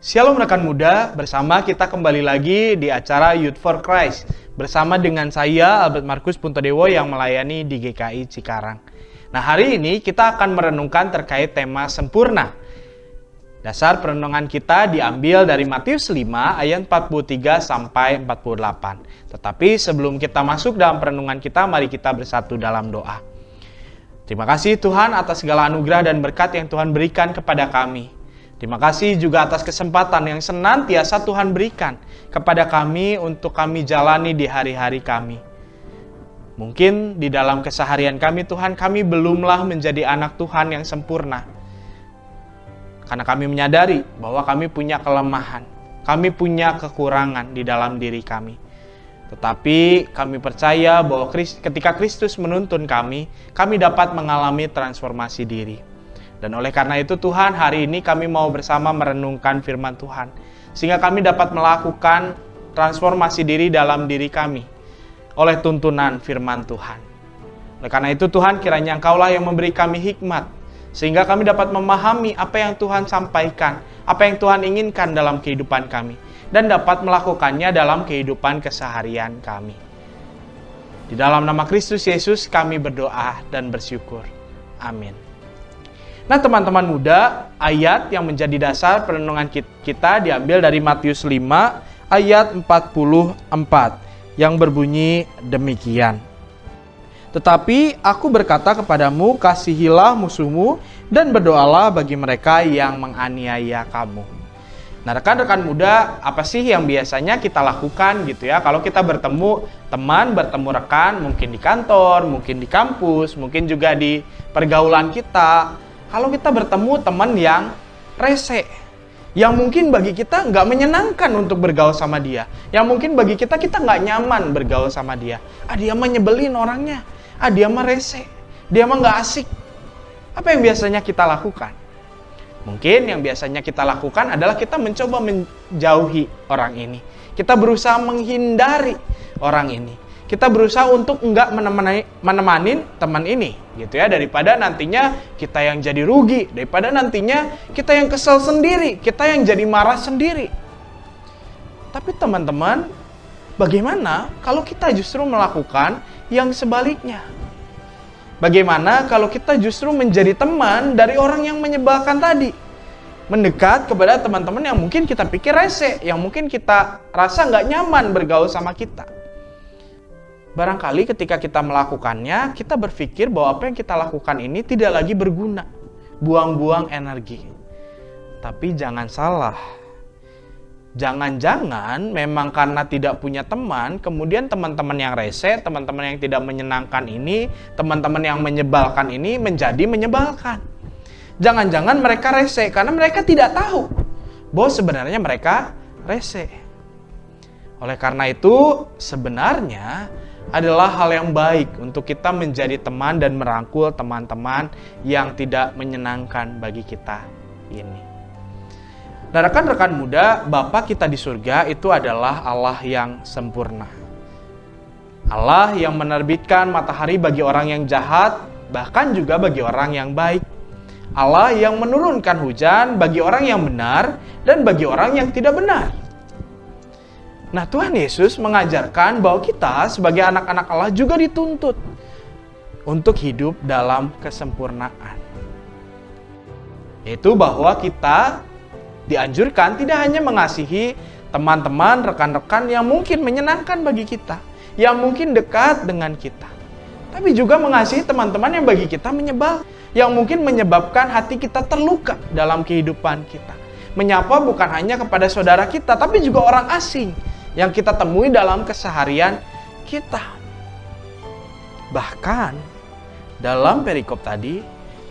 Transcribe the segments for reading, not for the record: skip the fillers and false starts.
Shalom rekan muda, bersama kita kembali lagi di acara Youth for Christ bersama dengan saya Albert Markus Puntodewo yang melayani di GKI Cikarang. Nah, hari ini kita akan merenungkan terkait tema sempurna. Dasar perenungan kita diambil dari Matius 5 ayat 43 sampai 48. Tetapi sebelum kita masuk dalam perenungan kita, mari kita bersatu dalam doa. Terima kasih Tuhan atas segala anugerah dan berkat yang Tuhan berikan kepada kami. Terima kasih juga atas kesempatan yang senantiasa Tuhan berikan kepada kami untuk kami jalani di hari-hari kami. Mungkin di dalam keseharian kami Tuhan, kami belumlah menjadi anak Tuhan yang sempurna. Karena kami menyadari bahwa kami punya kelemahan, kami punya kekurangan di dalam diri kami. Tetapi kami percaya bahwa ketika Kristus menuntun kami dapat mengalami transformasi diri. Dan oleh karena itu Tuhan, hari ini kami mau bersama merenungkan firman Tuhan. Sehingga kami dapat melakukan transformasi diri dalam diri kami oleh tuntunan firman Tuhan. Oleh karena itu Tuhan, kiranya Engkaulah yang memberi kami hikmat. Sehingga kami dapat memahami apa yang Tuhan sampaikan, apa yang Tuhan inginkan dalam kehidupan kami. Dan dapat melakukannya dalam kehidupan keseharian kami. Di dalam nama Kristus Yesus kami berdoa dan bersyukur. Amin. Nah teman-teman muda, ayat yang menjadi dasar perenungan kita diambil dari Matius 5 ayat 44 yang berbunyi demikian. Tetapi aku berkata kepadamu, kasihilah musuhmu dan berdoalah bagi mereka yang menganiaya kamu. Nah rekan-rekan muda, apa sih yang biasanya kita lakukan gitu ya? Kalau kita bertemu teman, bertemu rekan, mungkin di kantor, mungkin di kampus, mungkin juga di pergaulan kita. Kalau kita bertemu teman yang rese, yang mungkin bagi kita nggak menyenangkan untuk bergaul sama dia, yang mungkin bagi kita nggak nyaman bergaul sama dia. Dia mah nyebelin orangnya, dia mah rese, dia mah nggak asik. Apa yang biasanya kita lakukan? Mungkin yang biasanya kita lakukan adalah kita mencoba menjauhi orang ini. Kita berusaha menghindari orang ini. Kita berusaha untuk enggak menemanin teman ini, gitu ya, daripada nantinya kita yang jadi rugi, daripada nantinya kita yang kesel sendiri, kita yang jadi marah sendiri. Tapi teman-teman, bagaimana kalau kita justru melakukan yang sebaliknya? Bagaimana kalau kita justru menjadi teman dari orang yang menyebalkan tadi? Mendekat kepada teman-teman yang mungkin kita pikir rese, yang mungkin kita rasa nggak nyaman bergaul sama kita. Barangkali ketika kita melakukannya, kita berpikir bahwa apa yang kita lakukan ini tidak lagi berguna, buang-buang energi. Tapi jangan salah. Jangan-jangan memang karena tidak punya teman, kemudian teman-teman yang rese, teman-teman yang tidak menyenangkan ini, teman-teman yang menyebalkan ini menjadi menyebalkan. Jangan-jangan mereka rese karena mereka tidak tahu bahwa sebenarnya mereka rese. Oleh karena itu, sebenarnya adalah hal yang baik untuk kita menjadi teman dan merangkul teman-teman yang tidak menyenangkan bagi kita ini. Nah, rekan-rekan muda, Bapa kita di surga itu adalah Allah yang sempurna. Allah yang menerbitkan matahari bagi orang yang jahat, bahkan juga bagi orang yang baik. Allah yang menurunkan hujan bagi orang yang benar dan bagi orang yang tidak benar. Nah, Tuhan Yesus mengajarkan bahwa kita sebagai anak-anak Allah juga dituntut untuk hidup dalam kesempurnaan. Yaitu bahwa kita dianjurkan tidak hanya mengasihi teman-teman, rekan-rekan yang mungkin menyenangkan bagi kita, yang mungkin dekat dengan kita. Tapi juga mengasihi teman-teman yang bagi kita menyebal, yang mungkin menyebabkan hati kita terluka dalam kehidupan kita. Menyapa bukan hanya kepada saudara kita, tapi juga orang asing yang kita temui dalam keseharian kita. Bahkan dalam perikop tadi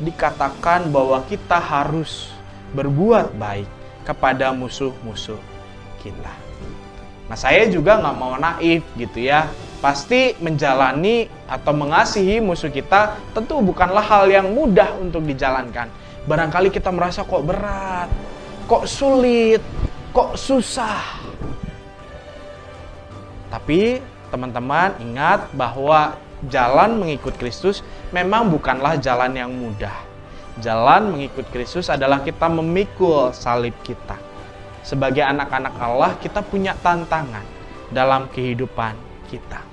dikatakan bahwa kita harus berbuat baik kepada musuh-musuh kita. Nah, saya juga nggak mau naif gitu ya. Pasti menjalani atau mengasihi musuh kita tentu bukanlah hal yang mudah untuk dijalankan. Barangkali kita merasa kok berat, kok sulit, kok susah. Tapi teman-teman ingat bahwa jalan mengikut Kristus memang bukanlah jalan yang mudah. Jalan mengikut Kristus adalah kita memikul salib kita. sebagai anak-anak Allah, kita punya tantangan dalam kehidupan kita.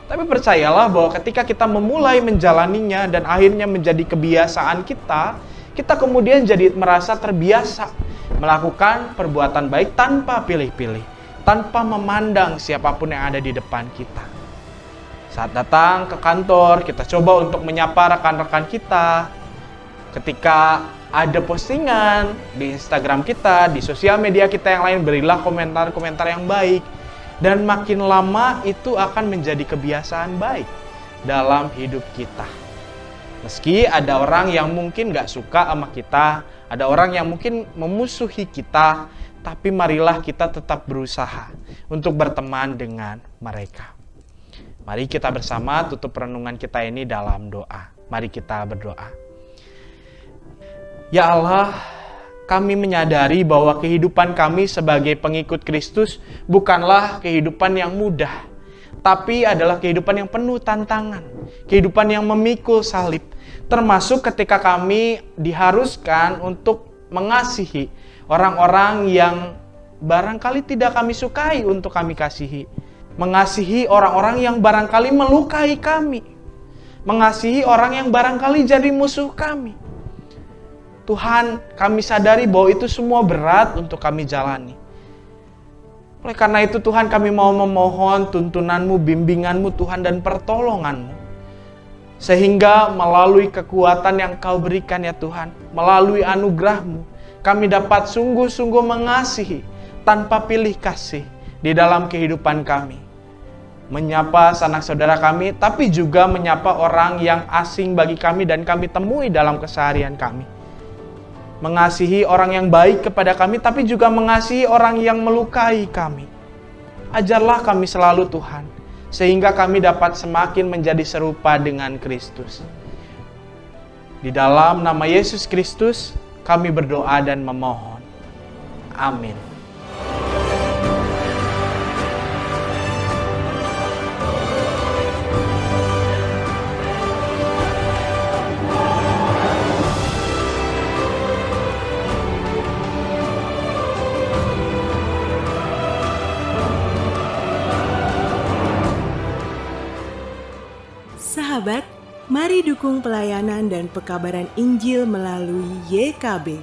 Tapi percayalah bahwa ketika kita memulai menjalaninya dan akhirnya menjadi kebiasaan kita, kita kemudian jadi merasa terbiasa melakukan perbuatan baik tanpa pilih-pilih, tanpa memandang siapapun yang ada di depan kita. Saat datang ke kantor, kita coba untuk menyapa rekan-rekan kita. Ketika ada postingan di Instagram kita, di sosial media kita yang lain, berilah komentar-komentar yang baik. Dan makin lama itu akan menjadi kebiasaan baik dalam hidup kita. Meski ada orang yang mungkin gak suka sama kita, ada orang yang mungkin memusuhi kita, tapi marilah kita tetap berusaha untuk berteman dengan mereka. Mari kita bersama tutup renungan kita ini dalam doa. Mari kita berdoa. Ya Allah, kami menyadari bahwa kehidupan kami sebagai pengikut Kristus bukanlah kehidupan yang mudah, tapi adalah kehidupan yang penuh tantangan, kehidupan yang memikul salib, termasuk ketika kami diharuskan untuk mengasihi orang-orang yang barangkali tidak kami sukai untuk kami kasihi, mengasihi orang-orang yang barangkali melukai kami, mengasihi orang yang barangkali jadi musuh kami. Tuhan, kami sadari bahwa itu semua berat untuk kami jalani. Oleh karena itu Tuhan, kami mau memohon tuntunan-Mu, bimbingan-Mu Tuhan, dan pertolongan-Mu. Sehingga melalui kekuatan yang Kau berikan ya Tuhan, melalui anugerah-Mu, kami dapat sungguh-sungguh mengasihi tanpa pilih kasih di dalam kehidupan kami. Menyapa sanak saudara kami, tapi juga menyapa orang yang asing bagi kami dan kami temui dalam keseharian kami. Mengasihi orang yang baik kepada kami, tapi juga mengasihi orang yang melukai kami. Ajarlah kami selalu Tuhan, sehingga kami dapat semakin menjadi serupa dengan Kristus. Di dalam nama Yesus Kristus, kami berdoa dan memohon. Amin. Sahabat, mari dukung pelayanan dan pekabaran Injil melalui YKB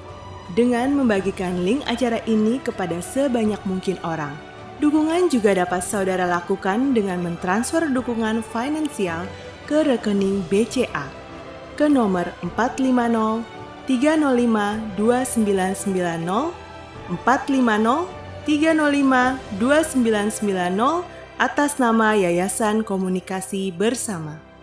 dengan membagikan link acara ini kepada sebanyak mungkin orang. Dukungan juga dapat saudara lakukan dengan mentransfer dukungan finansial ke rekening BCA ke nomor 450 305 2990 450 305 2990 atas nama Yayasan Komunikasi Bersama.